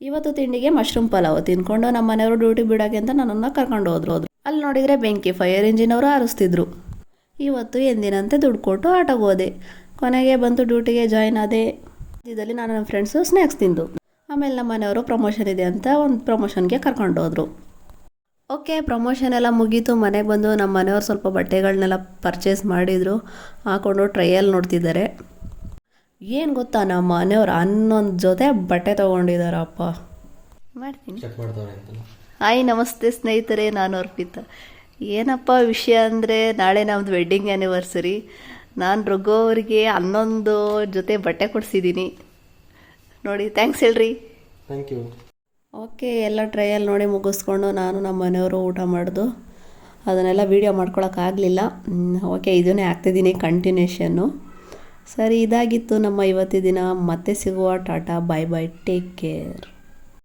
ಇವತ್ತು ತಿಂಡಿಗೆ ಮಶ್ರೂಮ್ ಪಲಾವ್ ತಿನ್ಕೊಂಡು ನಮ್ಮ ಮನೆಯವರು ಡ್ಯೂಟಿ ಬಿಡೋಕ್ಕೆ ಅಂತ ನನ್ನನ್ನು ಕರ್ಕೊಂಡು ಹೋದ್ರು. ಅಲ್ಲಿ ನೋಡಿದರೆ ಬೆಂಕಿ ಫೈರ್ ಇಂಜಿನ್ ಅವರು ಹಾರಿಸ್ತಿದ್ರು. ಇವತ್ತು ಎಂದಿನಂತೆ ದುಡ್ಡು ಕೊಟ್ಟು ಆಟೋಗೆ ಹೋದೆ. ಕೊನೆಗೆ ಬಂತು ಡ್ಯೂಟಿಗೆ ಜಾಯ್ನ್ ಆದೆ. ಇದರಲ್ಲಿ ನಾನು ನನ್ನ ಫ್ರೆಂಡ್ಸು ಸ್ನ್ಯಾಕ್ಸ್ ತಿಂದು ಆಮೇಲೆ ನಮ್ಮ ಮನೆಯವರು ಪ್ರಮೋಷನ್ ಇದೆ ಅಂತ ಒಂದು ಪ್ರಮೋಷನ್ಗೆ ಕರ್ಕೊಂಡು ಹೋದರು. ಓಕೆ, ಪ್ರಮೋಷನ್ ಎಲ್ಲ ಮುಗೀತು. ಮನೆಗೆ ಬಂದು ನಮ್ಮ ಮನೆಯವರು ಸ್ವಲ್ಪ ಬಟ್ಟೆಗಳನ್ನೆಲ್ಲ ಪರ್ಚೇಸ್ ಮಾಡಿದರು. ಹಾಕ್ಕೊಂಡು ಟ್ರೈಯಲ್ಲಿ ನೋಡ್ತಿದ್ದಾರೆ. ಏನು ಗೊತ್ತಾ, ನಮ್ಮ ಮನೆಯವ್ರು 11 ಜೊತೆ ಬಟ್ಟೆ ತೊಗೊಂಡಿದ್ದಾರಪ್ಪ. ಮಾಡ್ತೀನಿ. ಹಾಯ್, ನಮಸ್ತೆ ಸ್ನೇಹಿತರೆ, ನಾನು ಅರ್ಪಿತಾ. ಏನಪ್ಪ ವಿಷಯ ಅಂದರೆ, ನಾಳೆ ನಮ್ಮದು ವೆಡ್ಡಿಂಗ್ ಆ್ಯನಿವರ್ಸರಿ. ನಾನು ರಘು ಅವರಿಗೆ 11 ಜೊತೆ ಬಟ್ಟೆ ಕೊಡಿಸಿದ್ದೀನಿ ನೋಡಿ. ಥ್ಯಾಂಕ್ಸ್ ಹೇಳ್ರಿ. Thank you. ಓಕೆ, ಎಲ್ಲ ಟ್ರೈಯಲ್ಲಿ ನೋಡಿ ಮುಗಿಸ್ಕೊಂಡು ನಾನು ನಮ್ಮ ಮನೆಯವರು ಊಟ ಮಾಡೋದು ಅದನ್ನೆಲ್ಲ ವೀಡಿಯೋ ಮಾಡ್ಕೊಳಕ್ಕಾಗಲಿಲ್ಲ. ಓಕೆ, ಇದನ್ನೇ ಹಾಕ್ತಿದ್ದೀನಿ ಕಂಟಿನ್ಯೂಷನ್ನು. ಸರಿ, ಇದಾಗಿತ್ತು ನಮ್ಮ ಇವತ್ತಿನ ದಿನ. ಮತ್ತೆ ಸಿಗುವ. ಟಾಟಾ, ಬಾಯ್ ಬಾಯ್, ಟೇಕ್ ಕೇರ್.